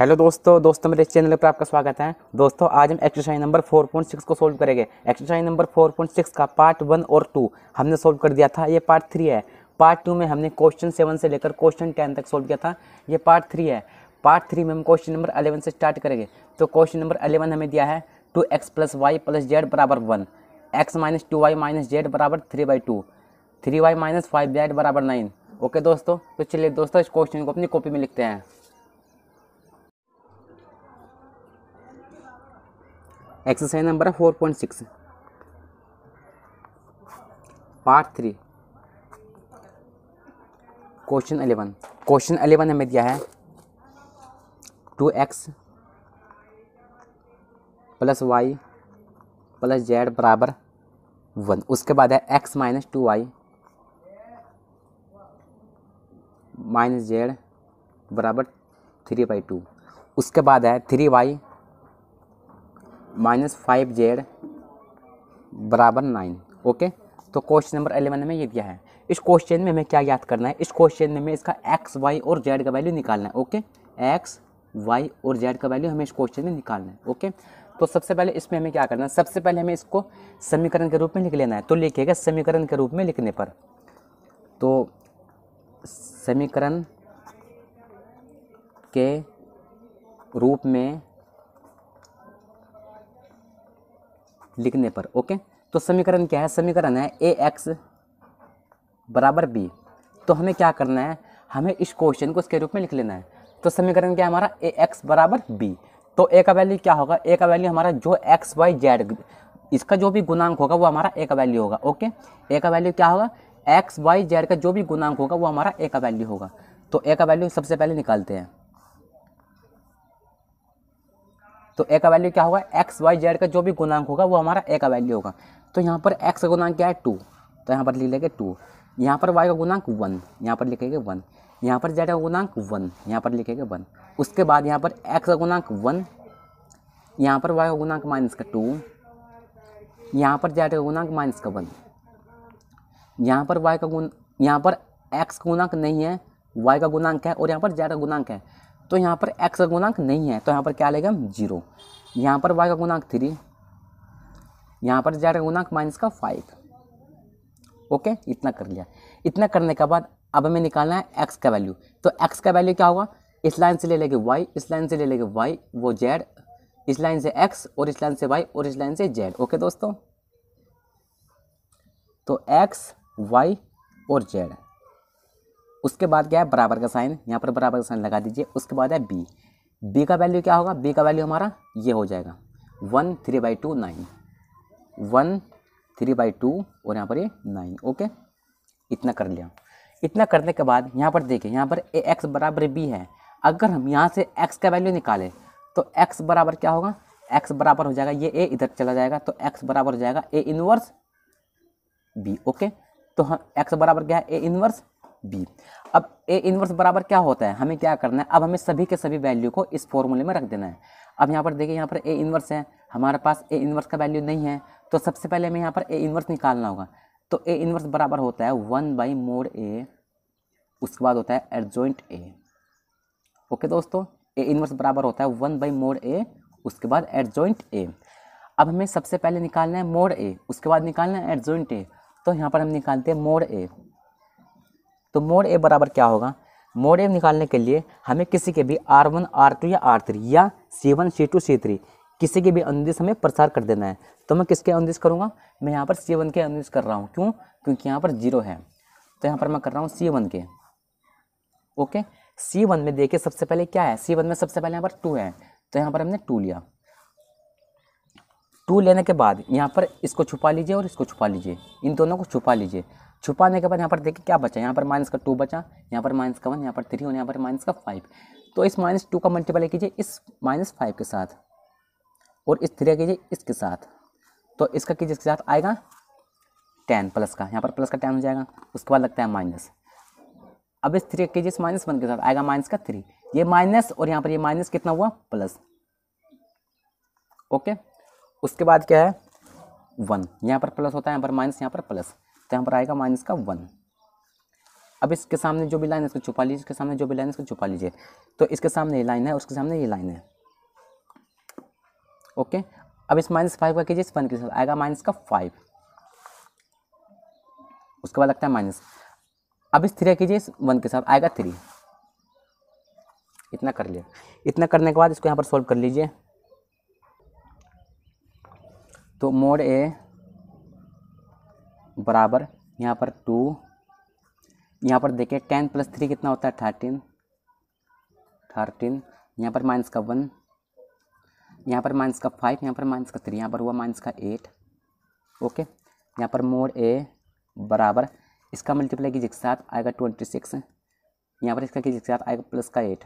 Hello दोस्तों मेरे channel पर आपका स्वागत है। दोस्तों आज हम एक्सरसाइज नंबर 4.6 को सोल्व करेंगे। एक्सरसाइज नंबर 4.6 का पार्ट 1 और 2 हमने सोल्व कर दिया था। ये पार्ट 3 है। पार्ट 2 में हमने क्वेश्चन 7 से लेकर क्वेश्चन 10 तक सोल्व किया था। ये पार्ट 3 है। पार्ट 3 में हम क्वेश्चन नंबर 11 से स्टार्ट करेंगे। तो क्वेश्चन नंबर 11 हमें दिया है 2x + y + z बराबर 1, x - 2y - z बराबर 3/2, 3y - 5z बराबर 9। ओके दोस्तों, तो चलिए दोस्तों इस क्वेश्चन को अपनी कॉपी में लिखते हैं। Exercise number 4.6 part 3 question 11। Question 11 हमें दिया है 2x + y + z बराबर 1। उसके बाद है x - 2y - z बराबर 3/2। उसके बाद है 3y - 5z बराबर 9। ओके, तो क्वेश्चन नंबर 11 में ये दिया है। इस क्वेश्चन में हमें क्या याद करना है? इस क्वेश्चन में हमें इसका x, y और z का वैल्यू निकालना है। ओके, x, y और z का वैल्यू हमें इस क्वेश्चन में निकालना है। ओके, तो सबसे पहले इसमें हमें क्या करना है? सबसे पहले हमें इसको समीकरण के रूप में लिख लेना है। तो लिखिएगा समीकरण के रूप में लिखने पर, तो समीकरण के रूप में लिखने पर। ओके, तो समीकरण क्या है? समीकरण है ax बराबर b। तो हमें क्या करना है? हमें इस क्वेश्चन को इसके रूप में लिख लेना है। तो समीकरण क्या है हमारा? ax बराबर b। तो a का वैल्यू क्या होगा? a का वैल्यू हमारा जो x y z इसका जो भी गुणांक होगा वो हमारा a का वैल्यू होगा। ओके, a का वैल्यू क्या होगा? x y z का जो भी गुणांक होगा वो हमारा a का वैल्यू होगा। तो a का वैल्यू सबसे पहले निकालते हैं। तो a का वैल्यू क्या होगा? x y z का जो भी गुणांक होगा वो हमारा a का वैल्यू होगा। तो यहाँ पर x का गुणांक क्या है? 2, तो यहाँ पर लिख लेंगे 2। यहाँ पर y का गुणांक 1, यहाँ पर लिखेंगे 1। यहाँ पर z का गुणांक 1, यहाँ पर लिखेंगे 1। उसके बाद यहाँ पर x का गुणांक 1, यहाँ पर y का गुणांक -2, यहाँ पर z का गुणांक -1, यहाँ पर यहाँ पर x का गुणांक नहीं है, y का गुणांक है, और यहाँ पर z का गुणांक है। तो यहाँ पर x का गुणांक नहीं है, तो यहाँ पर क्या लेंगे हम? 0। यहाँ पर y का गुणांक 3, यहाँ पर z का गुणांक -5। ओके, इतना कर लिया। इतना करने के बाद अब हमें निकालना है x का वैल्यू। तो x का वैल्यू क्या होगा? इस लाइन से ले लेंगे y, इस लाइन से ले लेंगे y, वो z, इस लाइन से x और इस लाइन से y और इस लाइन से z। ओके दोस्तों, तो x, y और z। उसके बाद क्या है? बराबर का साइन, यहाँ पर बराबर का साइन लगा दीजिए। उसके बाद है b। b का वैल्यू क्या होगा? b का वैल्यू हमारा ये हो जाएगा 1 3/2 9, 1 3/2 और यहाँ पर ये 9। ओके, इतना कर लिया। इतना करने के बाद यहाँ पर देखिए, यहाँ पर ax बराबर b है। अगर हम यहाँ से x का वैल्यू निकालें तो x बराबर क्या होगा? x बराबर हो जाएगा, ये a इधर चला जाएगा, तो x बराबर हो जाएगा a इनवर्स b। ओके, तो हम x बराबर क्या है? a inverse b। अब a इनवर्स बराबर क्या होता है? हमें क्या करना है? अब हमें सभी के सभी वैल्यू को इस फॉर्मूले में रख देना है। अब यहाँ पर देखिए, यहाँ पर a इनवर्स है, हमारे पास a इनवर्स का वैल्यू नहीं है, तो सबसे पहले हमें यहाँ पर a इनवर्स निकालना होगा। तो a इनवर्स बराबर होता है 1/mod a, उसके बाद होता है एडजॉइंट a। ओके दोस्तों, a इनवर्स बराबर होता है 1/mod a, उसके बाद एडजॉइंट a। अब हमें सबसे पहले निकालना है mod a, उसके बाद निकालना है एडजॉइंट a। तो यहाँ पर हम निकालते हैं mod a। तो mod a बराबर क्या होगा? mod a निकालने के लिए हमें किसी के भी R1 R2 या R3 या C1 C2 C3 किसी के भी अनुदिश हमें प्रसार कर देना है। तो मैं किसके अनुदिश करूँगा? मैं यहाँ पर C1 के अनुदिश कर रहा हूँ। क्यों? क्योंकि यहाँ पर 0 है, तो यहाँ पर मैं कर रहा हूँ C1 के। ओके, C1 में देखिए सबसे पहले क्या है? C1 में सबसे पहले यहाँ पर 2 है, तो यहाँ पर हमने 2 लिया। 2 लेने के बाद यहाँ पर इसको छुपा लीजिए और इसको छुपा लीजिए, इन दोनों को छुपा लीजिए। छुपाने के बाद यहाँ पर देखिए क्या बचा? यहाँ पर -2 बचा, यहाँ पर -1, यहाँ पर 3 और यहाँ पर -5। तो इस -2 का मल्टीप्लाई कीजिए इस -5 के साथ और इस 3 कीजिए इसके साथ। तो इसका कीजिए इसके साथ आएगा 10 प्लस का, यहाँ पर प्लस का 10 हो जाएगा। उसके बाद लगता है माइनस। अब इस 3 कीजिए इस -1 के साथ, आएगा -3। ये माइनस और यहाँ पर ये माइनस कितना हुआ? प्लस। ओके, उसके बाद क्या है? 1, यहाँ पर प्लस होता है, यहाँ पर माइनस, यहाँ पर प्लस, तो यहाँ पर आएगा -1। अब इसके सामने जो भी लाइन है इसको छुपा लीजिए, इसके सामने जो भी लाइन है इसको छुपा लीजिए। तो इसके सामने ये लाइन है, उसके सामने ये लाइन है। ओके, अब इस -5 का कीजिए, इस 1 के साथ आएगा -5, उसके बाद लगता है माइनस। अब इस 3 कीजिए, इस 1 के साथ आएगा 3। इतना कर लिया। इतना करने के बाद इसको यहाँ पर सोल्व कर लीजिए। तो मोड ए बराबर यहाँ पर 2, यहाँ पर देखिए 10 + 3 कितना होता है 13, यहाँ पर -1, यहाँ पर -5, यहाँ पर -3, यहाँ पर हुआ -8। ओके, यहाँ पर मोड ए बराबर इसका मल्टीप्लाई कीजिए के साथ आएगा 26, यहाँ पर इसका कीजिए के साथ आएगा +8,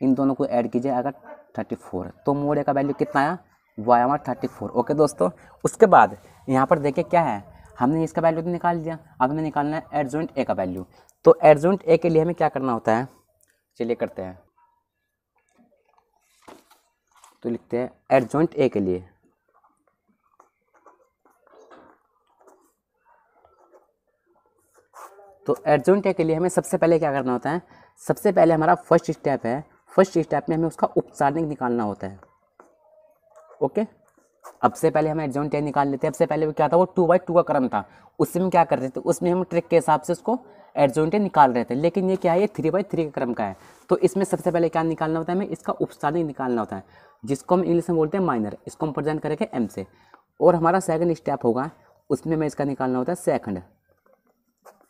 इन दोनों को ऐड कीजिए आएगा 34। तो मोड ए का वैल्यू कितना आया, वो आया हमारा 34। ओके दोस्तों, उसके बाद यहाँ पर देखिए क्या है, हमने इसका वैल्यू तो निकाल लिया, अब हमें निकालना है एडजॉइंट ए का वैल्यू। तो एडजॉइंट ए के लिए हमें क्या करना होता है, चलिए करते हैं। तो लिखते हैं एडजॉइंट ए के लिए तो एडजॉइंट ए के लिए हमें सबसे पहले क्या करना होता है, सबसे पहले हमारा फर्स्ट स्टेप है, फर्स्ट स्टेप में हमें उसका उपसारणिक निकालना होता है। ओके, अब से पहले हम एडजॉइंट ए निकाल लेते हैं। अब से पहले वो क्या था, वो 2/2 का क्रम था, उसमें हम क्या कर रहे थे, उसमें हम ट्रिक के हिसाब से उसको एडजॉइंट ए निकाल रहे थे। लेकिन ये क्या है, ये 3/3 के क्रम का है। तो इसमें सबसे पहले क्या निकालना होता है, हमें इसका उपसारणिक निकालना होता है, जिसको हम इंग्लिश में बोलते हैं माइनर। इसको हम प्रेजेंट करेंगे एम से। और हमारा सेकंड स्टेप होगा, उसमें हमें इसका निकालना होता है सेकंड।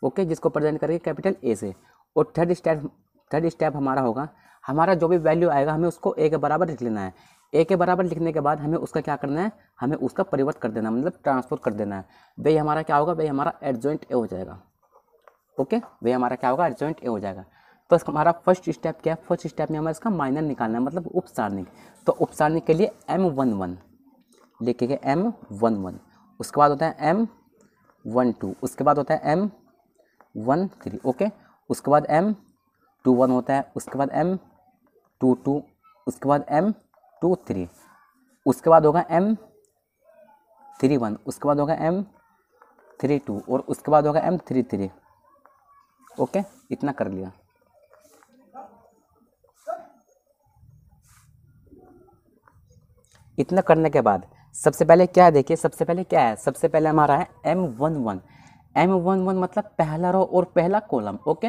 ओके, जिसको प्रेजेंट करेंगे कैपिटल ए से। और थर्ड स्टेप हमारा होगा, हमारा जो भी वैल्यू आएगा हमें उसको ए के बराबर लिख लेना है। ए के बराबर लिखने के बाद हमें उसका क्या करना है, हमें उसका परिवर्तन कर देना, मतलब ट्रांसफर कर देना है। वही हमारा क्या होगा, वही हमारा एडजॉइंट ए हो जाएगा। ओके, वही हमारा क्या होगा, एडजॉइंट ए हो जाएगा। तो हमारा फर्स्ट स्टेप क्या है, फर्स्ट स्टेप में हमारा इसका माइनर निकालना है, मतलब उपसारणिक। तो उपसारणिक के लिए M11 लिखेंगे, M11। उसके बाद होता है M12, उसके बाद होता है M13। ओके, उसके बाद M21 होता है, उसके बाद M22, उसके बाद M23, उसके बाद होगा M31, उसके बाद होगा M32 और उसके बाद होगा M33। ओके, इतना कर लिया। इतना करने के बाद सबसे पहले क्या है, देखिए सबसे पहले क्या है, सबसे पहले हमारा है M11। M11 मतलब पहला रो और पहला कॉलम। ओके,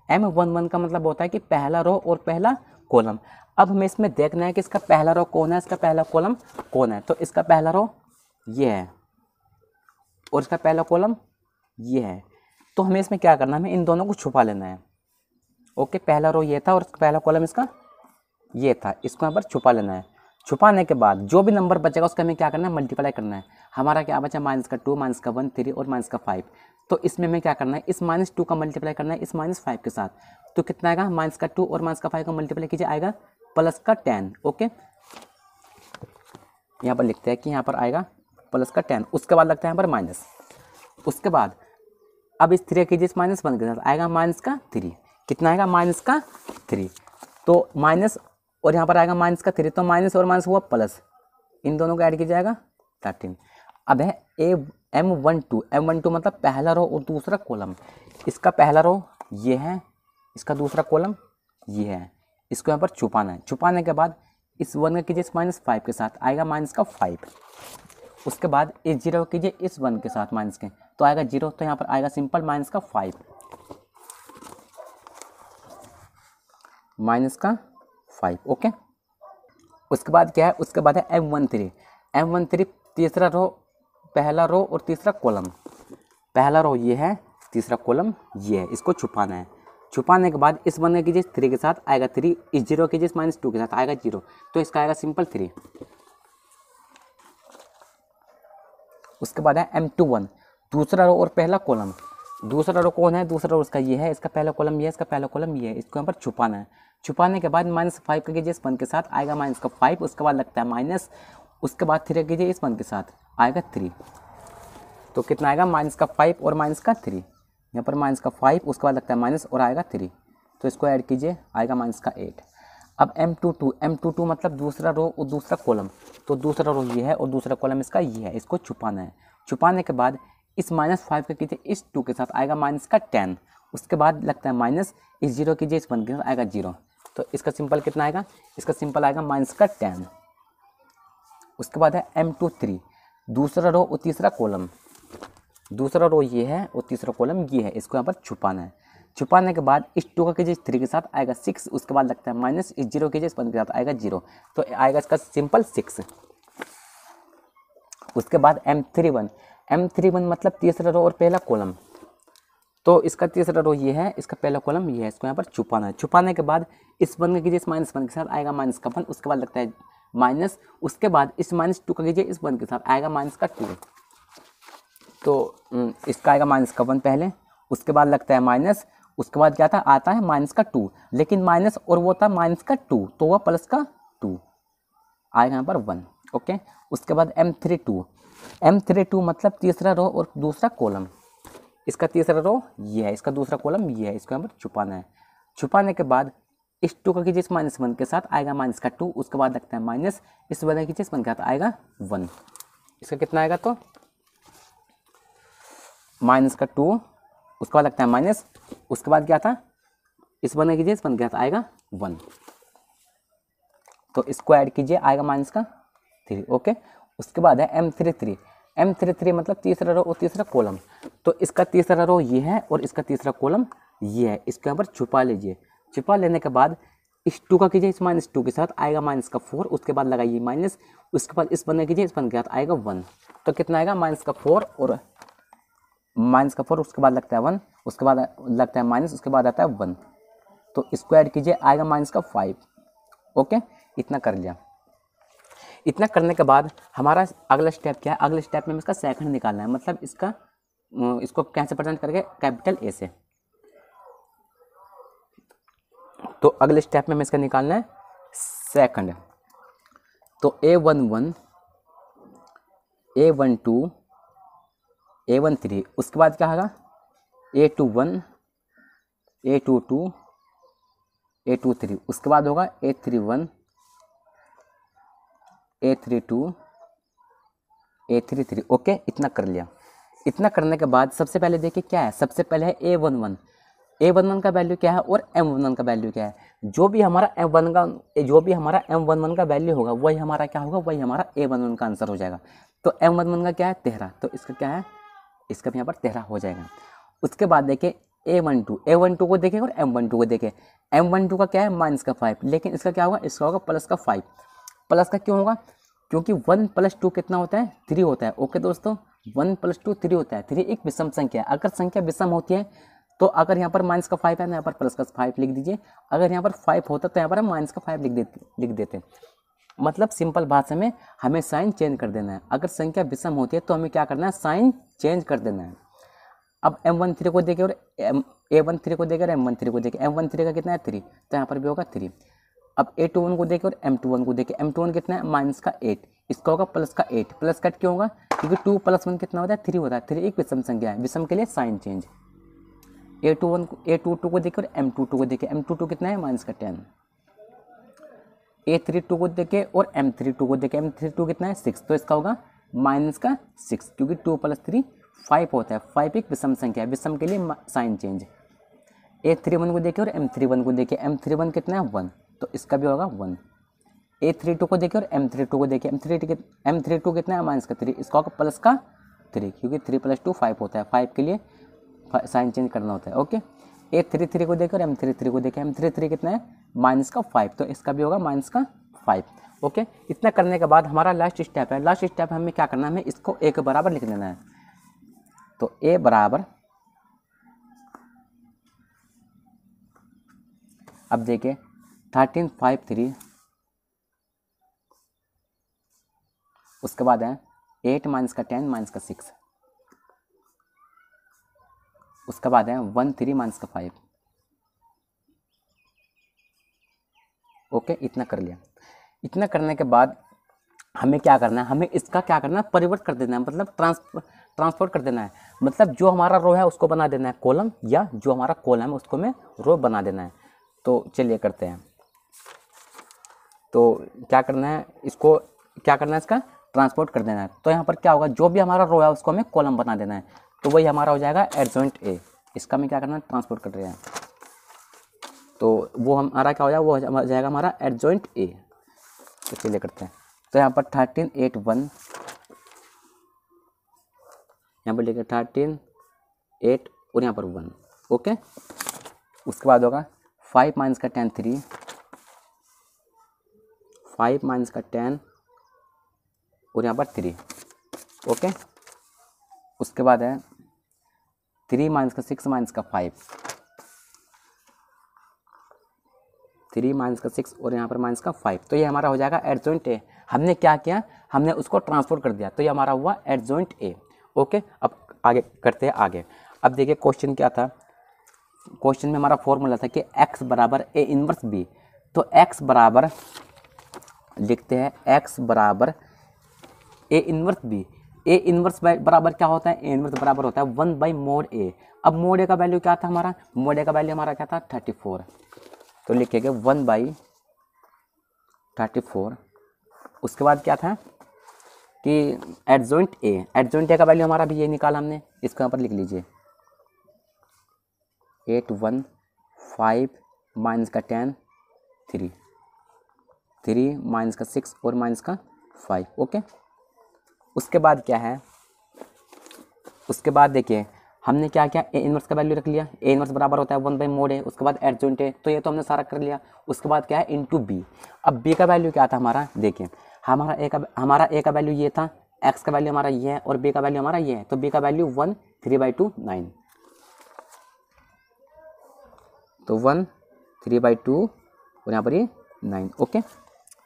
M11 का मतलब होता है कि पहला रो और पहला कॉलम। अब हमें इसमें देखना है कि इसका पहला रो कौन है, इसका पहला कॉलम कौन है। तो इसका पहला रो ये है और इसका पहला कॉलम ये है। तो हमें इसमें क्या करना है, हमें इन दोनों को छुपा लेना है। ओके, पहला रो ये था और पहला कॉलम इसका ये था, इसको यहाँ पर छुपा लेना है। छुपाने के बाद जो भी नंबर बचेगा उसका हमें क्या करना है, मल्टीप्लाई करना है। हमारा क्या बचा, -2, -1, 3 और -5। तो इसमें हमें क्या करना है, इस -2 का मल्टीप्लाई करना है इस -5 के साथ। तो कितना आएगा, -2 और -5 का मल्टीप्लाई कीजिए, आएगा +10। ओके, यहाँ पर लिखते हैं कि यहाँ पर आएगा +10। उसके बाद लगता है यहाँ पर माइनस। उसके बाद अब इस 3 कीजिए, इस -1 के साथ आएगा -3। कितना आएगा, -3। तो माइनस और यहाँ पर आएगा -3। तो माइनस और माइनस हुआ प्लस, इन दोनों को ऐड किया जाएगा 13। अब है M12 मतलब पहला रो और दूसरा कॉलम। इसका पहला रो ये है, इसका दूसरा कॉलम ये है। इसको यहाँ पर छुपाना है। छुपाने के बाद इस 1 का कीजिए इस -5 के साथ, आएगा -5। उसके बाद इस 0 कीजिए इस 1 के साथ माइनस के, तो आएगा 0। तो यहाँ पर आएगा सिंपल -5 -5। ओके, उसके बाद क्या है, उसके बाद है M13 तीसरा रो, पहला रो और तीसरा कॉलम। पहला रो ये है, तीसरा कॉलम ये है, इसको छुपाना है। छुपाने के बाद इस 1 का कीजिए 3 के साथ, आएगा 3। इस 0 कीजिए इस -2 के साथ, आएगा 0। तो इसका आएगा सिंपल 3। उसके बाद है M21 दूसरा रो और पहला कॉलम। दूसरा रो कौन है, दूसरा रो उसका ये है, इसका पहला कॉलम ये है, इसका पहला कॉलम ये है। इसको यहाँ पर छुपाना है। छुपाने के बाद -5 का कीजिए इस 1 के साथ, आएगा -5। उसके बाद लगता है माइनस। उसके बाद 3 कीजिए इस 1 के साथ, आएगा 3। तो कितना आएगा, -5 और -3। यहाँ पर -5, उसके बाद लगता है माइनस और आएगा 3। तो इसको ऐड कीजिए, आएगा -8। अब M22 मतलब दूसरा रो और दूसरा कॉलम। तो दूसरा रो ये है और दूसरा कॉलम इसका ये है, इसको छुपाना है। छुपाने के बाद इस -5 का कीजिए इस 2 के साथ, आएगा -10। उसके बाद लगता है माइनस, इस जीरो कीजिए इस 1 के साथ आएगा 0, तो इसका सिंपल कितना आएगा, इसका सिंपल आएगा माइनस का 10। उसके बाद है M23, दूसरा रो और तीसरा कॉलम, दूसरा रो ये है और तीसरा कॉलम ये है, इसको यहाँ पर छुपाना है। छुपाने के बाद इस 2 का कीजिए 3 के साथ आएगा 6, उसके बाद लगता है माइनस, इस 0 कीजिए इस 1 के साथ आएगा 0, तो आएगा इसका सिंपल 6। उसके बाद M31 मतलब तीसरा रो और पहला कॉलम, तो इसका तीसरा रो ये है, इसका पहला कॉलम ये है, इसको यहाँ पर छुपाना है। छुपाने के बाद इस 1 का कीजिए इस -1 के साथ आएगा माइनस का 1, उसके बाद लगता है माइनस, उसके बाद इस -2 का कीजिए इस 1 के साथ आएगा माइनस का 2, तो इसका आएगा माइनस का 1 पहले, उसके बाद लगता है माइनस, उसके बाद क्या था आता है माइनस का 2, लेकिन माइनस और वो था माइनस का 2, तो वह प्लस का 2 आएगा यहाँ पर 1। ओके, उसके बाद M32 मतलब तीसरा रो और दूसरा कॉलम, इसका तीसरा रो ये है, इसका दूसरा कॉलम ये है, इसको यहाँ पर छुपाना है। छुपाने के बाद इस 2 का कीजिए इस -1 के साथ आएगा माइनस का 2, उसके बाद लगता है माइनस, इस 1 कीजिए इस 1 के साथ आएगा 1, इसका कितना आएगा तो माइनस का 2, उसके बाद लगता है माइनस, उसके बाद क्या था इस 1 कीजिए इस 1 के साथ आएगा 1, तो इसको ऐड कीजिए आएगा माइनस का 3। ओके, उसके बाद है M33 मतलब तीसरा रो और तीसरा कॉलम, तो इसका तीसरा रो ये है और इसका तीसरा कॉलम ये है, इसके यहाँ पर छुपा लीजिए। छुपा लेने के बाद इस 2 का कीजिए इस -2 के साथ आएगा माइनस का 4, उसके बाद लगाइए माइनस, उसके बाद इस 1 कीजिए इस 1 के साथ आएगा 1, तो कितना आएगा माइनस का 4 और माइनस का 4, उसके बाद लगता है 1, उसके बाद लगता है माइनस, उसके बाद आता है 1, तो इसको ऐड कीजिए आएगा माइनस का 5। ओके, इतना कर लिया। इतना करने के बाद हमारा अगला स्टेप क्या है, अगले स्टेप में इसका सेकंड निकालना है, मतलब इसको कैसे प्रेजेंट करके कैपिटल ए से, तो अगले स्टेप में हमें इसका निकालना है सेकंड, तो A11 A12 A13, उसके बाद क्या होगा A21 A22 A23, उसके बाद होगा A31 A32 A33। ओके, इतना कर लिया। इतना करने के बाद सबसे पहले देखिए क्या है, सबसे पहले है A11 का वैल्यू क्या है और M11 का वैल्यू क्या है। जो भी हमारा M11 का वैल्यू होगा वही हमारा क्या होगा, वही हमारा A11 का आंसर हो जाएगा। तो M11 का क्या है 13, तो इसका क्या है, इसका भी यहाँ पर 13 हो जाएगा। उसके बाद देखिए A12 को देखें और M12 को देखें। M12 का क्या है माइनस का 5, लेकिन इसका क्या होगा, इसका होगा प्लस का 5। प्लस का क्यों होगा, क्योंकि 1 + 2 कितना होता है 3 होता है। ओके दोस्तों, 1 + 2 3 होता है। 3 एक विषम संख्या है, अगर संख्या विषम होती है तो अगर यहाँ पर माइनस का 5 है तो यहाँ पर प्लस का 5 लिख दीजिए, अगर यहाँ पर 5 होता तो यहाँ पर हम माइनस का 5 लिख देते। मतलब सिंपल भाषा में हमें साइन चेंज कर देना है। अगर संख्या विषम होती है तो हमें क्या करना है, साइन चेंज कर देना है। अब M13 को देखें और A13 को देखें और M13 को देखें। M13 का कितना है 3, तो यहाँ पर भी होगा 3। अब A21 को देखें और M21 को देखें। M21 कितना है माइनस का 8, इसका होगा प्लस का 8। प्लस का 8 क्यों होगा, क्योंकि 2 + 1 कितना होता है 3 होता है। 3 एक विषम संख्या है, विषम के लिए साइन चेंज। A22 को देखें और M22 को देखें। M22 कितना है माइनस का 10। A32 को देखें और M32 को देखें। M32 कितना है 6, तो इसका होगा माइनस का 6, क्योंकि 2 + 3 5 होता है। 5 एक विषम संख्या है, विषम के लिए साइन चेंज। A31 को देखें और M31 को देखें। M31 कितना है 1, तो इसका भी होगा 1। A32 को देखें और M32 को देखें। M32 कितना है माइनस का 3, इसका होगा प्लस का 3, क्योंकि 3 + 2 5 होता है। 5 के लिए साइन चेंज करना होता है। ओके, A33 को देखें और M33 को देखें। M33 कितना है माइनस का 5, तो इसका भी होगा माइनस का 5। ओके, इतना करने के बाद हमारा लास्ट स्टेप है। लास्ट स्टेप हमें क्या करना है, हमें इसको A के बराबर लिख देना है। तो A बराबर, अब देखिए 1353, उसके बाद है 8 माइनस का 10 माइनस का 6, उसके बाद है 13 माइनस का 5। ओके, इतना कर लिया। इतना करने के बाद हमें क्या करना है, हमें इसका क्या करना है, परिवर्तन कर देना है, मतलब ट्रांसपोर्ट कर देना है। मतलब जो हमारा रो है उसको बना देना है कॉलम, या जो हमारा कॉलम है उसको हमें रो बना देना है। तो चलिए करते हैं। तो क्या करना है, इसको क्या करना है, इसका ट्रांसपोर्ट कर देना है। तो यहाँ पर क्या होगा, जो भी हमारा रो है उसको हमें कॉलम बना देना है। तो वही हमारा हो जाएगा एडजॉइंट ए। इसका हमें क्या करना है, ट्रांसपोर्ट कर रहे हैं, तो वो हमारा क्या हो जाएगा, वो हो जाएगा हमारा एडजॉइंट ए। तो चलिए करते हैं। तो यहाँ पर 13 8 1, यहाँ पर लिखे 13 8 और यहाँ पर 1। ओके, उसके बाद होगा 5 माइनस का 10 3, 5 माइनस का 10 और यहाँ पर 3। ओके, उसके बाद है 3 माइनस का 6 माइनस का 5, 3 माइनस का 6 और यहाँ पर माइनस का 5। तो ये हमारा हो जाएगा एडजॉइंट ए। हमने क्या किया, हमने उसको ट्रांसपोर्ट कर दिया, तो ये हमारा हुआ एडजॉइंट ए। ओके, अब आगे करते हैं आगे। अब देखिए क्वेश्चन क्या था, क्वेश्चन में हमारा फॉर्मूला था कि x बराबर ए इनवर्स बी। तो x बराबर लिखते हैं, x बराबर A inverse B. A inverse बराबर क्या होता है, ए इनवर्स बराबर होता है 1 बाई मोड ए। अब मोड ए का वैल्यू क्या था हमारा, मोड ए का वैल्यू हमारा क्या था 34। तो लिखेंगे 1 बाई 34। उसके बाद क्या था कि एडजॉइंट ए, एडजॉइंट ए का वैल्यू हमारा भी ये निकाला हमने, इसको यहाँ पर लिख लीजिए 8 1 5 माइनस का 10 3, 3 माइनस का 6 और माइनस का 5। ओके, उसके बाद क्या है, उसके बाद देखिए हमने क्या किया, ए इनवर्स का वैल्यू रख लिया, ए इनवर्स बराबर होता है 1 बाई मोड ए। उसके बाद एडजॉइंट ए, तो ये तो हमने सारा कर लिया। उसके बाद क्या है, इनटू बी। अब बी का वैल्यू क्या था हमारा, देखिए हमारा ए का वैल्यू ये था, एक्स का वैल्यू हमारा ये है और बी का वैल्यू हमारा ये है। तो बी का वैल्यू 1 3/2 9, तो 1 3/2 और यहाँ पर ये 9। ओके,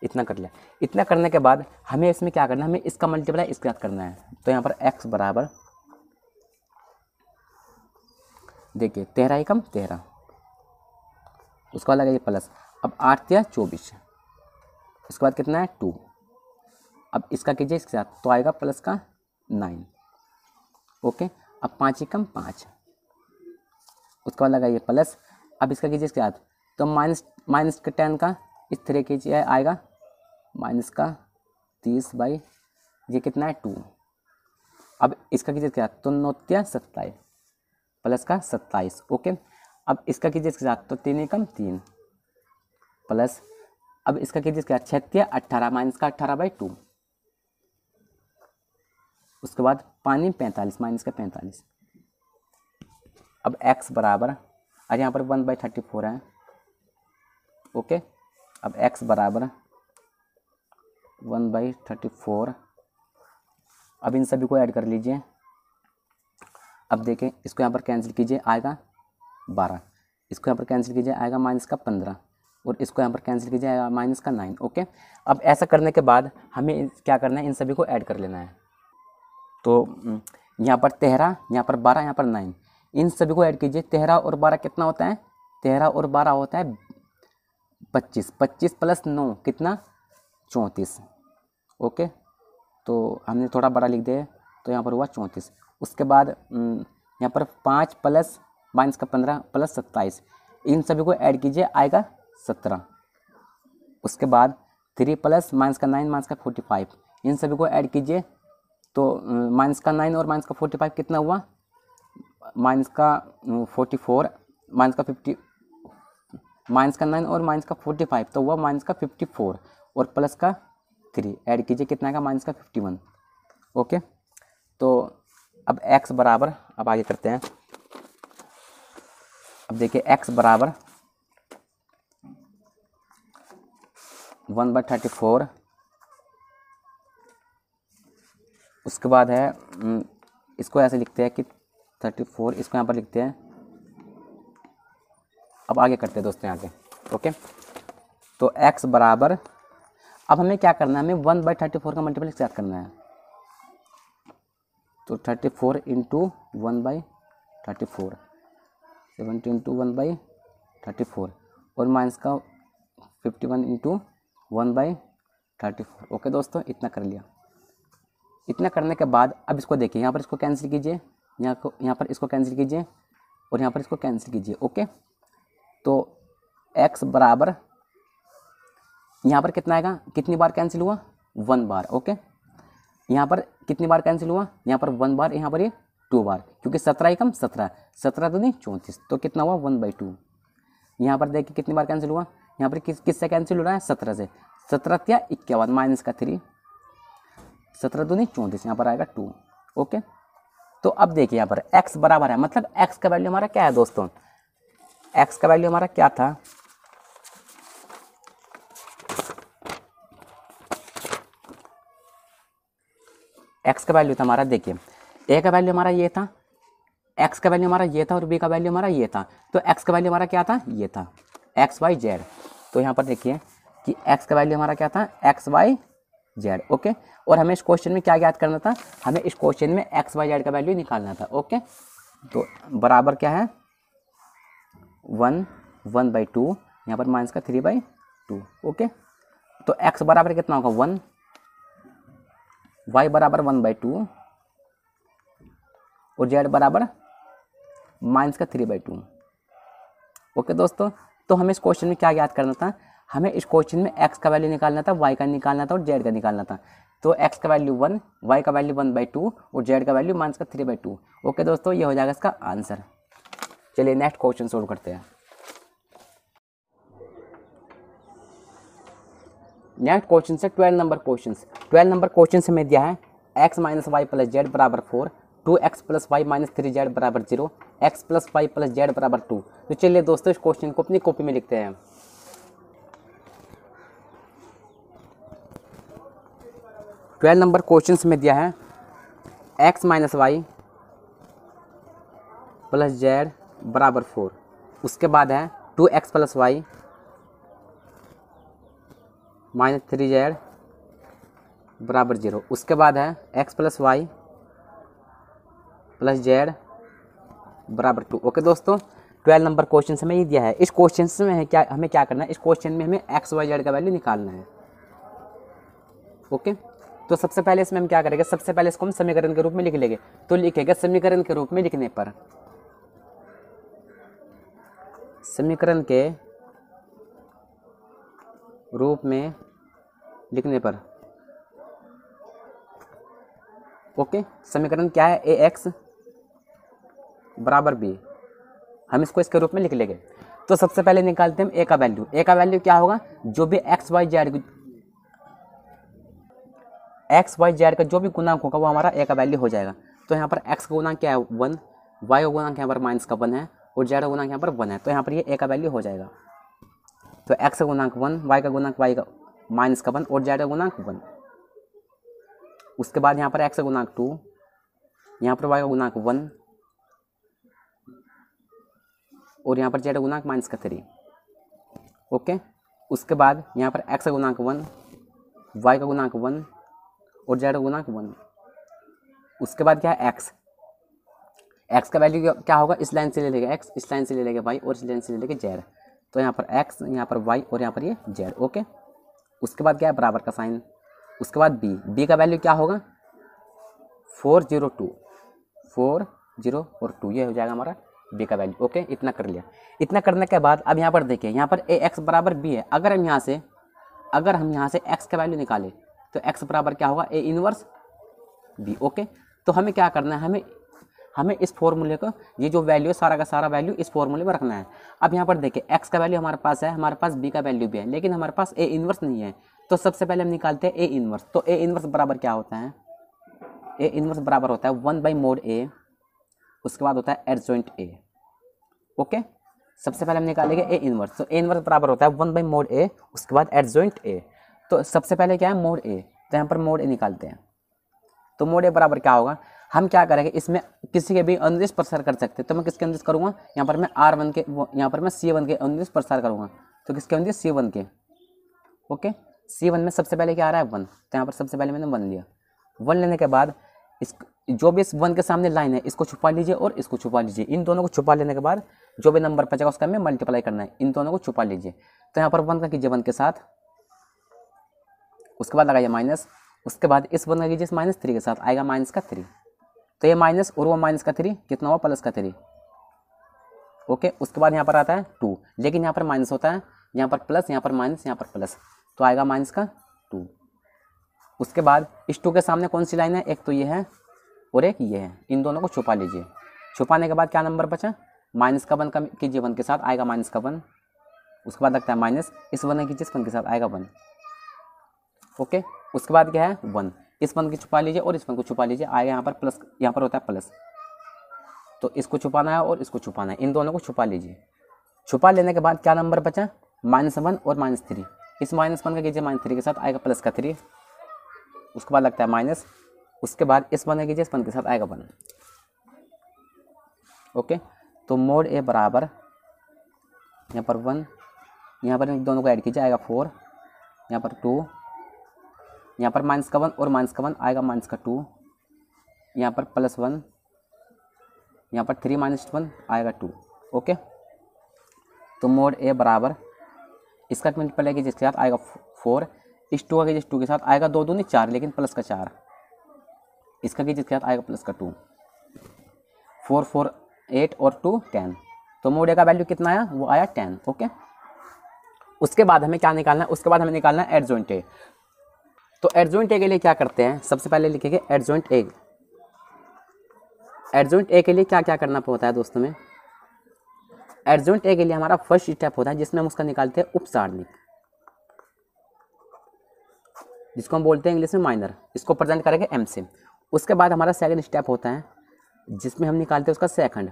इतना कर लिया। इतना करने के बाद हमें इसमें क्या करना है, हमें इसका मल्टीप्लाई इसके साथ करना है। तो यहाँ पर x बराबर देखिए 13 ही कम 13, उसका लगा ये प्लस। अब 8 या 24, इसके बाद कितना है 2। अब इसका कीजिए इसके साथ, तो आएगा प्लस का 9। ओके, अब 5 ही कम 5, उसका लगा ये प्लस। अब इसका कीजिए इसके साथ, तो माइनस का 10 का इस तरह कीजिए आएगा माइनस का 30 बाई ये कितना है 2। अब इसका कीजिए इसके साथ, तो 9 या 27 प्लस का 27। ओके, अब इसका कीजिए इसके साथ, तो 3 कम 3 प्लस। अब इसका कीजिए इसके साथ 6 या 18 माइनस का 18/2। उसके बाद पानी 45 माइनस का 45। अब x बराबर, और यहाँ पर 1/34 है। ओके, अब x बराबर 1/34। अब इन सभी को ऐड कर लीजिए। अब देखें, इसको यहाँ पर कैंसिल कीजिए आएगा 12, इसको यहाँ पर कैंसिल कीजिए आएगा माइनस का 15 और इसको यहाँ पर कैंसिल कीजिए आएगा माइनस का 9। ओके, अब ऐसा करने के बाद हमें क्या करना है, इन सभी को ऐड कर लेना है। तो यहाँ पर 13, यहाँ पर 12, यहाँ पर 9, इन सभी को ऐड कीजिए। 13 और 12 कितना होता है, 13 और 12 होता है 25, 25 प्लस 9 कितना 34। ओके, तो हमने थोड़ा बड़ा लिख दिया, तो यहाँ पर हुआ 34। उसके बाद यहाँ पर 5 प्लस माइनस का 15 प्लस 27, इन सभी को ऐड कीजिए आएगा 17। उसके बाद 3 प्लस माइनस का 9 माइनस का 45, इन सभी को ऐड कीजिए। तो माइनस का 9 और माइनस का 45 कितना हुआ, माइनस का 44 माइनस का 50, माइनस का 9 और माइनस का 45 तो हुआ माइनस का 54 और प्लस का 3 ऐड कीजिए कितना आएगा माइनस का 51। ओके, तो अब x बराबर, अब आगे करते हैं। अब देखिए x बराबर 1/34। उसके बाद है इसको ऐसे लिखते हैं कि 34, इसको यहाँ पर लिखते हैं। अब आगे करते हैं दोस्तों आगे। ओके, तो x बराबर, अब हमें क्या करना है, हमें 1/34 का मल्टीपल इसके साथ करना है। तो 34 इंटू 1/34, 70 इंटू 1/34 और माइनस का 51 इंटू 1/34। ओके दोस्तों, इतना कर लिया। इतना करने के बाद अब इसको देखिए, यहाँ पर इसको कैंसिल कीजिए, यहाँ पर इसको कैंसिल कीजिए और यहाँ पर इसको कैंसिल कीजिए। ओके, तो x बराबर यहाँ पर कितना आएगा, कितनी बार कैंसिल हुआ 1 बार। ओके, यहाँ पर कितनी बार कैंसिल हुआ, यहाँ पर 1 बार, यहाँ पर ये 2 बार, क्योंकि 17 ही कम 17, 17 तो नहीं 34, तो कितना हुआ 1/2। यहाँ पर देखिए कितनी बार कैंसिल हुआ, यहाँ पर किससे कैंसिल हो रहा है 17 से, 17 या 51 माइनस का 3, 17 तो नहीं 34, यहाँ पर आएगा 2। ओके, तो अब देखिए यहाँ पर x बराबर है, मतलब x का वैल्यू हमारा क्या है दोस्तों, x का वैल्यू हमारा क्या था, x का वैल्यू था हमारा, देखिए a का वैल्यू हमारा ये था, x का वैल्यू हमारा ये था और b का वैल्यू हमारा ये था, तो x का वैल्यू हमारा क्या था, ये था x y z। तो यहाँ पर देखिए कि x का वैल्यू हमारा क्या था, x y z। ओके, और हमें इस क्वेश्चन में क्या याद करना था, हमें इस क्वेश्चन में x y z का वैल्यू निकालना था। ओके, तो बराबर क्या है 1/2, यहाँ पर माइनस का 3/2। ओके, तो x बराबर कितना होगा 1, y बराबर 1/2 और z बराबर माइनस का 3/2। ओके दोस्तों, तो हमें इस क्वेश्चन में क्या याद करना था, हमें इस क्वेश्चन में x का वैल्यू निकालना था, y का निकालना था और z का निकालना था। तो x का वैल्यू 1, y का वैल्यू 1/2 और z का वैल्यू माइनस का 3/2। ओके दोस्तों, ये हो जाएगा इसका आंसर। चलिए नेक्स्ट क्वेश्चन सोल्व करते हैं। नेक्स्ट क्वेश्चन से 12 नंबर क्वेश्चन। 12 नंबर क्वेश्चन से में दिया है x minus Y plus Z बराबर 4, 2x plus Y minus 3z बराबर 0, x plus Y plus Z बराबर 2। तो चलिए दोस्तों इस क्वेश्चन को अपनी कॉपी में लिखते हैं। ट्वेल्व नंबर क्वेश्चन में दिया है x minus Y plus Z बराबर 4, उसके बाद है 2x plus Y minus 3z बराबर 0, उसके बाद है x plus Y plus Z बराबर 2। ओके दोस्तों, 12 नंबर क्वेश्चन से हमें ये दिया है। इस क्वेश्चन में है क्या, हमें क्या करना है, इस क्वेश्चन में हमें x y z का वैल्यू निकालना है। ओके, तो सबसे पहले इसमें हम क्या करेंगे, सबसे पहले इसको हम समीकरण के रूप में लिख लेंगे। तो लिखेगा समीकरण के रूप में लिखने पर, समीकरण के रूप में लिखने पर, ओके, समीकरण क्या है ax बराबर b, हम इसको इसके रूप में लिख लेंगे। तो सबसे पहले निकालते हैं हम a का वैल्यू। a का वैल्यू क्या होगा, जो भी x y z का जो भी गुणांक होगा वो हमारा a का वैल्यू हो जाएगा। तो यहाँ पर x का गुणांक क्या है 1, y का गुणांक यहाँ पर माइनस का 1 है और z का गुणांक यहाँ पर 1 है, तो यहाँ पर ये a का वैल्यू हो जाएगा। तो x का गुणांक 1, y का गुणांक y का माइनस का 1 और z का गुणांक 1। उसके बाद यहाँ पर x का गुणांक 2, यहाँ पर y का गुणांक 1 और यहाँ पर z का गुणांक माइनस का 3। ओके, उसके बाद यहाँ पर x का गुणांक 1, y का गुणांक 1 और z का गुणांक 1। उसके बाद क्या है x का वैल्यू क्या होगा, इस लाइन से ले लेगा x, इस लाइन से ले लेगा y और इस लाइन से ले लेगा z। तो यहाँ पर x, यहाँ पर y और यहाँ पर ये z। ओके, उसके बाद क्या है बराबर का साइन। उसके बाद b का वैल्यू क्या होगा 4 0 2, 4 0 और 2, ये हो जाएगा हमारा b का वैल्यू। ओके, इतना कर लिया। इतना करने के बाद अब यहाँ पर देखिए, यहाँ पर ax बराबर b है। अगर हम यहाँ से x का वैल्यू निकालें तो x बराबर क्या होगा a इनवर्स b। ओके, तो हमें क्या करना है, हमें इस फॉर्मूले को, ये जो वैल्यू है सारा का सारा वैल्यू इस फॉर्मूले में रखना है। अब यहाँ पर देखिए x का वैल्यू हमारे पास है, हमारे पास b का वैल्यू भी है, लेकिन हमारे पास a इनवर्स नहीं है। तो सबसे पहले हम निकालते हैं a इनवर्स। तो a इनवर्स बराबर क्या होता है, a इनवर्स बराबर होता है 1/mod a, उसके बाद होता है एडजॉइंट a। ओके, सबसे पहले हम निकालेंगे a इनवर्स। तो a इनवर्स बराबर होता है 1/mod a, उसके बाद एडजॉइंट a। तो सबसे पहले क्या है मोड a, तो यहाँ पर मोड a निकालते हैं। तो मोड a बराबर क्या होगा, हम क्या करेंगे, इसमें किसी के भी अनुदिश प्रसार कर सकते हैं। तो मैं किसके अनुदिश करूँगा, यहाँ पर मैं R1 के, यहाँ पर मैं C1 के अनुदिश प्रसार करूँगा। तो किसके अनुदिश, C1 के। ओके, C1 में सबसे पहले क्या आ रहा है 1, तो यहाँ पर सबसे पहले मैंने 1 लिया। 1 लेने के बाद इस जो भी इस 1 के सामने लाइन है इसको छुपा लीजिए और इसको छुपा लीजिए। इन दोनों को छुपा लेने के बाद जो भी नंबर बचेगा उसका हमें मल्टीप्लाई करना है, इन दोनों को छुपा लीजिए। तो यहाँ पर 1 का कीजिए 1 के साथ, उसके बाद लगाइए माइनस, उसके बाद इस 1 का कीजिए -3 के साथ, आएगा माइनस का 3। तो ये माइनस और वो माइनस का 3 कितना हुआ, प्लस का 3। ओके, उसके बाद यहाँ पर आता है 2, लेकिन यहाँ पर माइनस होता है, यहाँ पर प्लस, यहाँ पर माइनस, यहाँ पर प्लस, तो आएगा माइनस का 2। उसके बाद इस 2 के सामने कौन सी लाइन है, एक तो ये है और एक ये है, इन दोनों को छुपा लीजिए। छुपाने के बाद क्या नंबर बचा, माइनस का 1 का कीजिए 1 के साथ आएगा माइनस का 1, उसके बाद लगता है माइनस, इस 1 कीजिए इस 1 के साथ आएगा 1। ओके, उसके बाद क्या है 1, इस 1 की छुपा लीजिए और इस 1 को छुपा लीजिए, आएगा यहाँ पर प्लस, यहाँ पर होता है प्लस, तो इसको छुपाना है और इसको छुपाना है, इन दोनों को छुपा लीजिए। छुपा लेने के बाद क्या नंबर बचा, -1 और -3, इस -1 का कीजिए -3 के साथ आएगा प्लस का 3, उसके बाद लगता है माइनस, उसके बाद इस 1 कीजिए इस 1 के साथ आएगा 1। ओके, तो मोड ए बराबर यहाँ पर 1, यहाँ पर इन दोनों को ऐड कीजिए आएगा 4, यहाँ पर 2, यहाँ पर माइनस का 1 और माइनस का 1 आएगा माइनस का 2, यहाँ पर +1, यहाँ पर 3 - 1 आएगा 2। ओके, तो मोड ए बराबर इसका मल्टीप्लाई कीजिए जिसके साथ आएगा 4, इस 2 का कीजिए 2 के साथ आएगा 2 दूनी 4 लेकिन प्लस का 4, इसका कीजिए जिसके साथ आएगा प्लस का 2, 4 4 8 और 2 10, तो मोड ए का वैल्यू कितना आया, वो आया 10। ओके, उसके बाद हमें क्या निकालना है, उसके बाद हमें निकालना है एडजॉइंट ए। तो एडजॉइंट ए के लिए क्या करते हैं, सबसे पहले लिखेंगे एडजॉइंट ए। एडजॉइंट ए के लिए क्या क्या करना होता है दोस्तों में, एडजॉइंट ए के लिए हमारा फर्स्ट स्टेप होता है जिसमें हम उसका निकालते हैं उप सारणिक, जिसको हम बोलते हैं इंग्लिश में माइनर, इसको प्रेजेंट करेंगे एम से। उसके बाद हमारा सेकंड स्टेप होता है जिसमें हम निकालते हैं उसका सेकंड,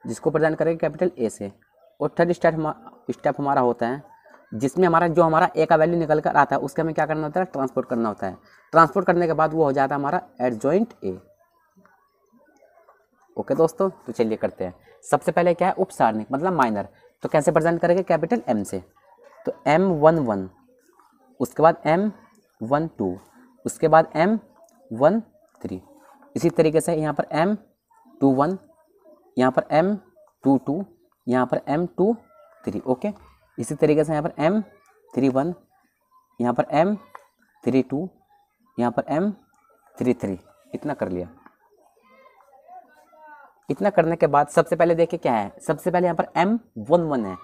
जिसको प्रेजेंट करेंगे कैपिटल ए से। और थर्ड स्टेप हमारा होता है जिसमें हमारा ए का वैल्यू निकल कर आता है उसके हमें क्या करना होता है, ट्रांसपोर्ट करना होता है। ट्रांसपोर्ट करने के बाद वो हो जाता है हमारा एडजॉइंट ए। ओके दोस्तों, तो चलिए करते हैं। सबसे पहले क्या है, उप सारणिक मतलब माइनर, तो कैसे प्रेजेंट करेंगे, कैपिटल एम से। तो M11, उसके बाद M12, उसके बाद M13, इसी तरीके से यहाँ पर M21, यहाँ पर M22, यहाँ पर M23। ओके, इसी तरीके से यहाँ पर M31, यहाँ पर M32, यहाँ पर M33। इतना कर लिया। इतना करने के बाद सबसे पहले देखिए क्या है, सबसे पहले यहाँ पर M11 है।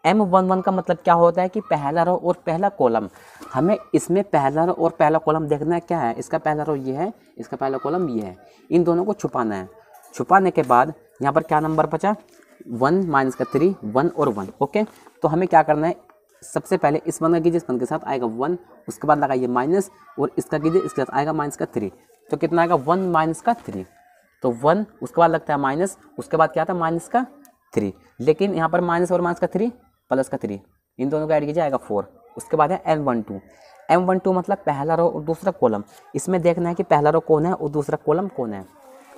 M11 का मतलब क्या होता है कि पहला रो और पहला कॉलम, हमें इसमें पहला रो और पहला कॉलम देखना है क्या है, इसका पहला रो ये है, इसका पहला कॉलम ये है, इन दोनों को छुपाना है। छुपाने के बाद यहाँ पर क्या नंबर बचा, 1 माइनस का 3, 1 और 1। ओके, तो हमें क्या करना है, सबसे पहले इस 1 का कीजिए, इस 1 के साथ आएगा 1, उसके बाद लगाइए माइनस और इसका कीजिए, इसके साथ आएगा माइनस का 3, तो कितना आएगा 1 माइनस का 3, तो 1, उसके बाद लगता है माइनस, उसके बाद क्या था माइनस का 3, लेकिन यहाँ पर माइनस और माइनस का 3 प्लस का 3, इन दोनों को ऐड कीजिए आएगा 4। उसके बाद है M12। M12 मतलब पहला रो और दूसरा कॉलम, इसमें देखना है कि पहला रो कौन है और दूसरा कॉलम कौन है।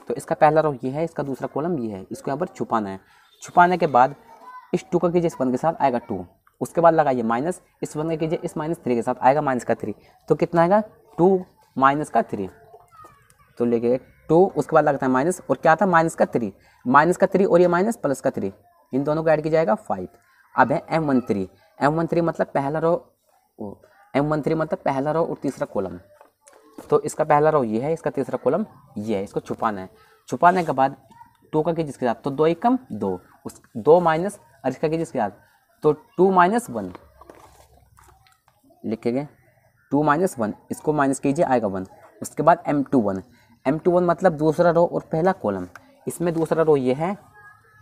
तो इसका पहला रो ये है, इसका दूसरा कॉलम ये है, इसको यहाँ पर छुपाना है। छुपाने के बाद इस 2 का कीजिए इस 1 के साथ आएगा 2, उसके बाद लगाइए माइनस, इस 1 का कीजिए इस -3 के साथ आएगा माइनस का 3, तो कितना आएगा 2 माइनस का 3, तो लेके 2, उसके बाद लगता है माइनस और क्या था माइनस का 3 और ये माइनस प्लस का 3, इन दोनों को ऐड किया जाएगा 5। अब है M13। M13 मतलब पहला रो, M13 मतलब पहला रो और तीसरा कॉलम, तो इसका पहला रो ये है, इसका तीसरा कॉलम ये है, इसको छुपाना है। छुपाने के बाद 2 का कीजिए इसके साथ, तो 2 एकम 2, उस 2 माइनस और इसका कीजिए इसके साथ, तो 2 माइनस 1 लिखेंगे, 2 माइनस 1, इसको माइनस कीजिए आएगा 1। उसके बाद M21 मतलब दूसरा रो और पहला कॉलम, इसमें दूसरा रो ये है,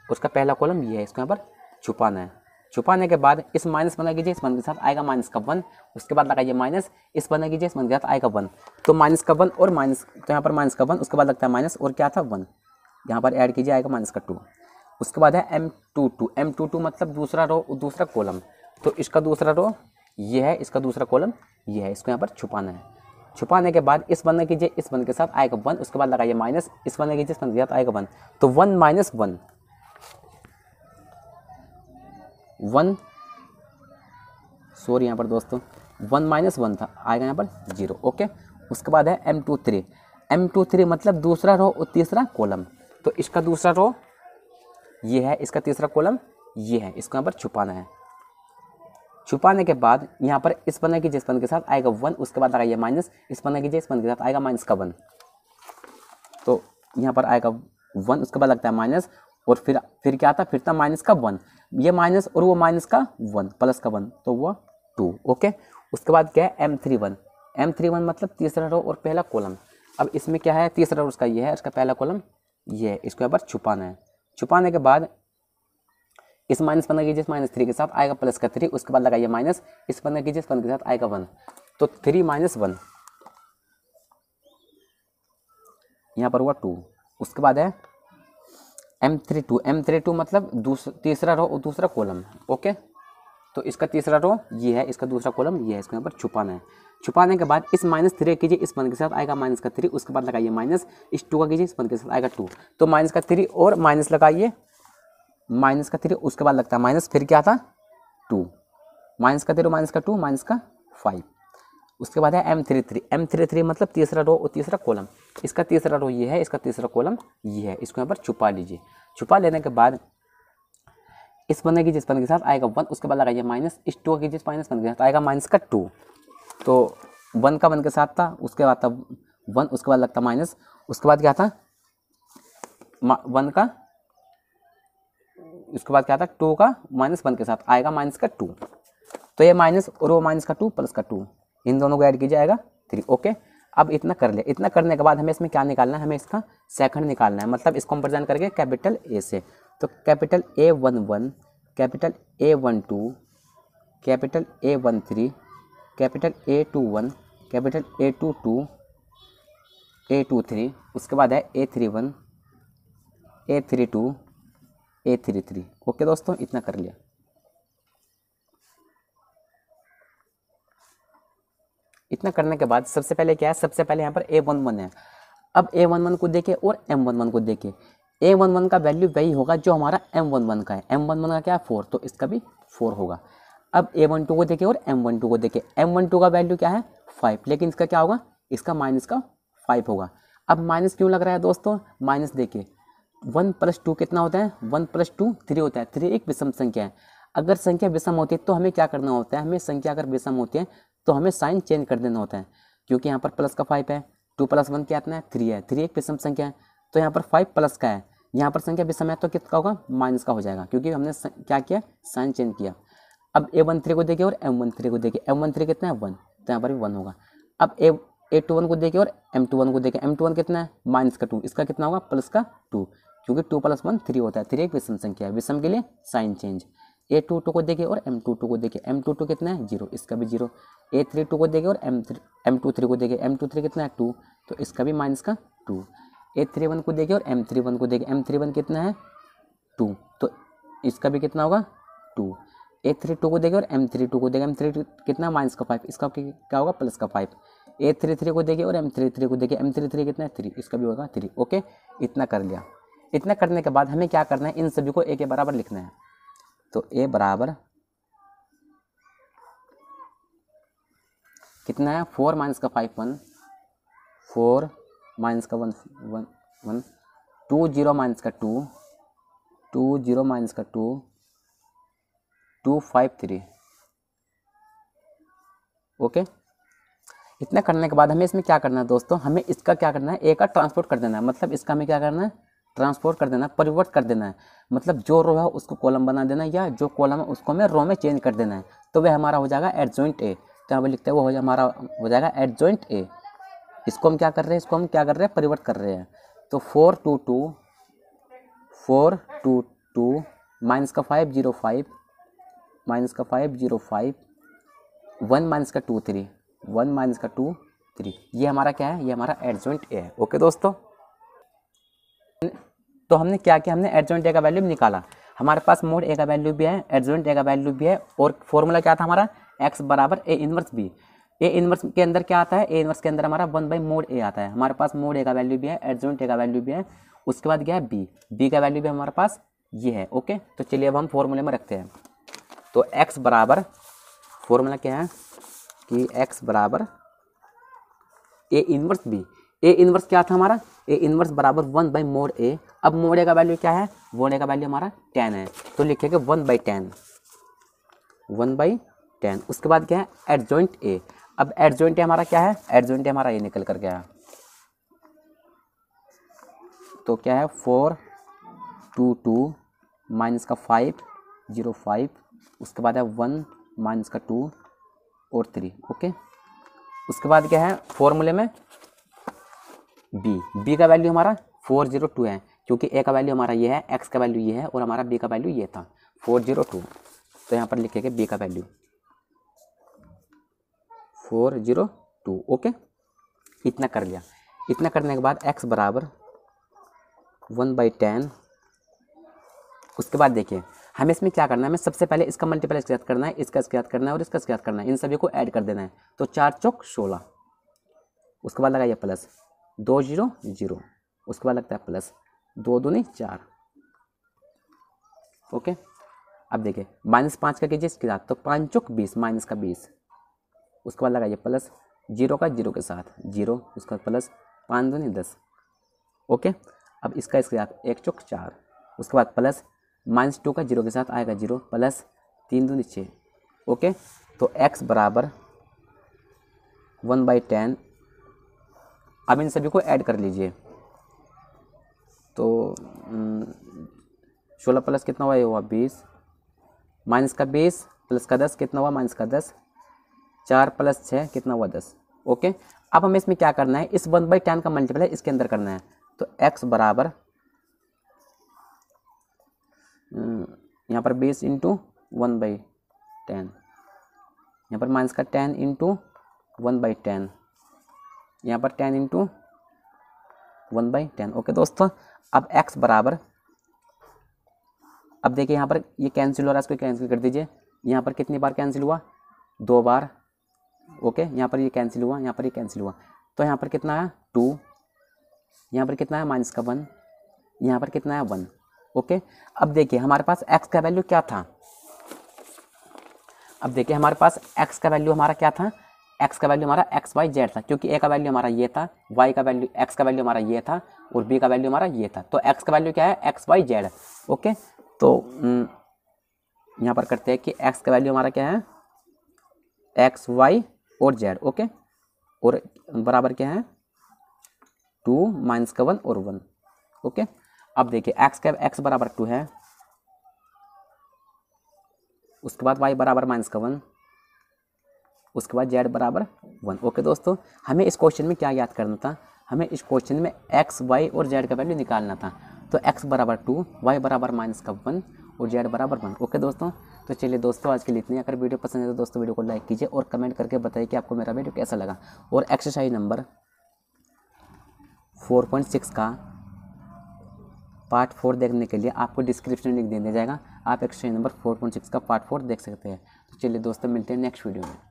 उसका पहला कॉलम ये है, इसको यहाँ पर छुपाना है। छुपाने के बाद इस -1 कीजिए इस 1 के साथ आएगा माइनस का 1, उसके बाद लगाइए माइनस, इस 1 कीजिए इस 1 के साथ आएगा 1, तो माइनस का 1 और माइनस, तो यहाँ पर माइनस का 1, उसके बाद लगता है माइनस और क्या था 1, यहाँ पर ऐड कीजिए आएगा माइनस का 2। उसके बाद है M22 मतलब दूसरा रो और दूसरा कॉलम, तो इसका दूसरा रो ये है, इसका दूसरा कॉलम ये है, इसको यहाँ पर छुपाना है। छुपाने के बाद इस 1 कीजिए इस 1 के साथ आएगा 1, उसके बाद लगाइए माइनस, इस 1 कीजिए इस 1 के साथ आएगा 1, तो 1 माइनस 1, 1 सॉरी यहाँ पर दोस्तों 1 माइनस 1 था, आएगा यहाँ पर 0। ओके, उसके बाद है M23 मतलब दूसरा रो और तीसरा कॉलम, तो इसका दूसरा रो ये है, इसका तीसरा कॉलम ये है, इसको यहाँ पर छुपाना है। छुपाने के बाद यहाँ पर इस 1 कीजिए इस 1 के साथ आएगा 1, उसके बाद लगाइए माइनस, इस 1 कीजिए इस 1 के साथ आएगा माइनस का 1, तो यहाँ पर आएगा 1, उसके बाद लगता है माइनस और फिर क्या था, फिर था माइनस का 1, ये माइनस और वो माइनस का 1 प्लस का 1, तो वो 2। ओके, उसके बाद क्या है M31 मतलब तीसरा रो और पहला कॉलम, अब इसमें क्या है, तीसरा रो उसका ये है, इसका पहला कॉलम ये है, इसको यहाँ पर छुपाना है। छुपाने के बाद इस माइनस वन कीजिए, -3 के साथ आएगा +3, उसके बाद लगाइए माइनस, इस वन कीजिए, इस वन के साथ आएगा 1, तो 3 - 1 यहाँ पर हुआ 2। उसके बाद है M32 मतलब तीसरा रो और दूसरा कॉलम। ओके, तो इसका तीसरा रो ये है, इसका दूसरा कॉलम ये है, इसको यहाँ पर छुपाना है। छुपाने के बाद इस -3 कीजिए, इस 1 के साथ आएगा -3, उसके बाद लगाइए माइनस, इस 2 का कीजिए, इस 1 के साथ आएगा 2, तो -3 और माइनस लगाइए, -3 उसके बाद लगता है माइनस, फिर क्या था 2, -3 -2 -5। उसके बाद है M33 मतलब तीसरा रो और तीसरा कॉलम। इसका तीसरा रो ये है, इसका तीसरा कॉलम ये है, इसको यहाँ पर छुपा लीजिए। छुपा लेने के बाद इस वन की जिस वन के साथ आएगा 1, उसके बाद लगाइए माइनस, इस 2 की जिस -1 के साथ आएगा -2, तो 1 का 1 के साथ था, उसके बाद था 1, उसके बाद लगता माइनस, उसके बाद क्या था 1 का, उसके बाद क्या था 2 का -1 के साथ आएगा -2, तो ये माइनस और वो -2 प्लस का 2, इन दोनों को ऐड कीजिए आएगा 3। ओके, अब इतना कर लिया। इतना करने के बाद हमें इसमें क्या निकालना है, हमें इसका सेकंड निकालना है, मतलब इसको हम प्रेजेंट करके कैपिटल ए से, तो capital A11, capital A12, capital A13, capital A21, capital A22, A23, उसके बाद है A31, A32, A33। ओके दोस्तों, इतना कर लिया। इतना करने के बाद सबसे पहले क्या है, सबसे पहले यहाँ पर A11 है। अब A11 को देखें और M11 को देखें। A11 का वैल्यू वही होगा जो हमारा M11 का है। M11 का क्या है 4, तो इसका भी 4 होगा। अब A12 को देखें और M12 को देखें। M12 का वैल्यू क्या है 5, लेकिन इसका क्या होगा, इसका माइनस का 5 होगा। अब माइनस क्यों लग रहा है दोस्तों, माइनस देखिए 1 + 2 कितना होता है, 1 + 2 3 होता है। 3 एक विषम संख्या है। अगर संख्या विषम होती है तो हमें क्या करना होता है, हमें संख्या अगर विषम होती है तो हमें साइन चेंज कर देना होता है, क्योंकि यहाँ पर प्लस का 5 है, 2 + 1 क्या है 3 है, 3 एक विषम संख्या है, तो यहाँ पर 5 प्लस का है, यहाँ पर संख्या विषम है तो कितना होगा, माइनस का हो जाएगा, क्योंकि हमने क्या किया, साइन चेंज किया। अब A13 को देखिए और M13 को देखिए। M13 कितना है 1, तो यहाँ पर भी 1 होगा। अब A21 को देखिए और M21 को देखिए। M21 कितना है -2, इसका कितना होगा प्लस का 2, क्योंकि 2 + 1 3 होता है। 3 एक विषम संख्या है, विषम के लिए साइन चेंज। A22 को देखिए और M22 को देखिए। M22 कितना है 0, इसका भी 0। A32 को देखिए और M23 को देखिए। M23 कितना है 2, तो इसका भी माइनस का 2। A31 को देखिए और M31 को देखिए। M31 कितना है 2, तो इसका भी कितना होगा 2। A32 को देखिए और M32 को देखिए। M32 कितना माइनस का 5, इसका क्या होगा प्लस का 5। A33 को देखिए और M33 को देखिए। M33 कितना है 3, इसका भी होगा 3। ओके, इतना कर लिया। इतना करने के बाद हमें क्या करना है, इन सभी को A के बराबर लिखना है। तो A बराबर कितना है 4 - का 5 1, 4 - का 1 1 1, 2 0 - का 2, 2 0 - का 2, 2 5 3। ओके, इतना करने के बाद हमें इसमें क्या करना है दोस्तों, हमें इसका क्या करना है, ए का ट्रांसपोर्ट कर देना है। मतलब इसका हमें क्या करना है, ट्रांसपोर्ट कर देना है, परिवर्त कर देना है। मतलब जो रो है उसको कॉलम बना देना है, या जो कॉलम है उसको हमें रो में चेंज कर देना है, तो वह हमारा हो जाएगा एडजॉइंट ए। तो यहाँ पर लिखते हैं वो हमारा हो जाएगा एडजॉइंट ए। इसको हम क्या कर रहे हैं, इसको हम क्या कर रहे हैं, परिवर्त कर रहे हैं। तो 4 2 2 4 2 2 माइनस का 5 0 5 माइनस का 5 0 5 1 माइनस का 2 3 1 माइनस का 2 3, ये हमारा क्या है, ये हमारा एडजॉइंट ए है। ओके दोस्तों, तो हमने क्या किया, हमने एडजॉइंट ए का वैल्यू निकाला। हमारे पास मोड ए का वैल्यू भी है, एडजॉइंट ए का वैल्यू भी है, और फॉर्मूला क्या था हमारा, x बराबर A inverse B. A inverse के अंदर क्या आता है, ए इनवर्स के अंदर हमारा 1/mod ए आता है। हमारे पास मोड ए का वैल्यू भी है, एडजॉइंट ए का वैल्यू भी है। उसके बाद क्या है बी का वैल्यू भी हमारे पास ये है। ओके, तो चलिए अब हम फॉर्मूले में रखते हैं। तो x बराबर, फॉर्मूला क्या है कि x बराबर A inverse B. A inverse क्या था हमारा, ए इनवर्स बराबर 1/mod ए। अब मोड ए का वैल्यू क्या है, मोड ए का वैल्यू हमारा 10 है, तो लिखेंगे 1/10 1/10। उसके बाद क्या है एडजॉइंट ए। अब एडजॉइंट ए हमारा क्या है, एडजॉइंट ए हमारा ये निकल कर गया, तो क्या है 4 2 2 माइनस का 5 0 5, उसके बाद है 1 माइनस का 2 और 3। ओके, उसके बाद क्या है फॉर्मूले में बी का वैल्यू हमारा 402 है, क्योंकि ए का वैल्यू हमारा ये है, एक्स का वैल्यू ये है और हमारा बी का वैल्यू ये था 402। तो यहाँ पर लिखेंगे बी का वैल्यू 402। ओके, इतना कर लिया। इतना करने के बाद x बराबर 1/10। उसके बाद देखिए हमें इसमें क्या करना है, हमें सबसे पहले इसका मल्टीप्लाई इसके साथ करना है, इसका इसके साथ करना है और इसका इसके साथ करना है, इन सभी को ऐड कर देना है। तो 4 चौक 16, उसके बाद लगाइए प्लस 2 0 0, उसके बाद लगता है प्लस 2 दूनी 4। ओके, अब देखिए -5 का कीजिए इसके साथ, तो 5 चौक 20, माइनस का 20, उसके बाद लगाइए प्लस 0 का 0 के साथ 0, उसका प्लस 5 दूनी 10। ओके, अब इसका इसके साथ 1 चौक 4, उसके बाद प्लस -2 का 0 के साथ आएगा 0, प्लस 3 दूनी 6। ओके, तो x बराबर 1/10। अब इन सभी को ऐड कर लीजिए, तो 16 प्लस कितना हुआ, ये हुआ 20, माइनस का 20 प्लस का 10 कितना हुआ, माइनस का 10, 4 प्लस 6 कितना हुआ 10। ओके, अब हमें इसमें क्या करना है, इस 1/10 का मल्टीप्लाई इसके अंदर करना है। तो x बराबर यहाँ पर 20 इंटू 1/10, यहाँ पर माइनस का 10 इंटू 1/10, यहाँ पर 10 इंटू 1/10। ओके दोस्तों, अब x बराबर, अब देखिए यहाँ पर ये कैंसिल हो रहा है, इसको कैंसिल कर दीजिए। यहाँ पर कितनी बार कैंसिल हुआ, 2 बार। ओके, यहाँ पर ये कैंसिल हुआ, यहाँ पर ये कैंसिल हुआ, तो यहाँ पर कितना है 2, यहाँ पर कितना है माइनस का 1, यहाँ पर कितना है 1। ओके, अब देखिए हमारे पास x का वैल्यू क्या था, अब देखिए हमारे पास x का वैल्यू हमारा क्या था, x का वैल्यू हमारा x y z था, क्योंकि a का वैल्यू हमारा ये था, y का वैल्यू, x का वैल्यू हमारा ये था और b का वैल्यू हमारा ये था। तो x का वैल्यू क्या है, x y z। ओके, तो यहाँ पर करते हैं कि x का वैल्यू हमारा क्या है, x y और z। ओके, और बराबर क्या है 2 माइनस का 1 और 1। ओके, अब देखिए x बराबर 2 है, उसके बाद y बराबर माइनस का 1, उसके बाद z बराबर 1। ओके दोस्तों, हमें इस क्वेश्चन में क्या याद करना था, हमें इस क्वेश्चन में x y और z का वैल्यू निकालना था। तो x बराबर 2, y बराबर माइनस का 1 और z बराबर 1। ओके दोस्तों, तो चलिए दोस्तों आज के लिए इतनी। अगर वीडियो पसंद है तो दोस्तों वीडियो को लाइक कीजिए और कमेंट करके बताइए कि आपको मेरा वीडियो कैसा लगा। और एक्सरसाइज नंबर 4.6 का पार्ट 4 देखने के लिए आपको डिस्क्रिप्शन में लिंक दे दिया जाएगा, आप एक्सरसाइज नंबर 4.6 का पार्ट 4 देख सकते हैं। तो चलिए दोस्तों मिलते हैं नेक्स्ट वीडियो में।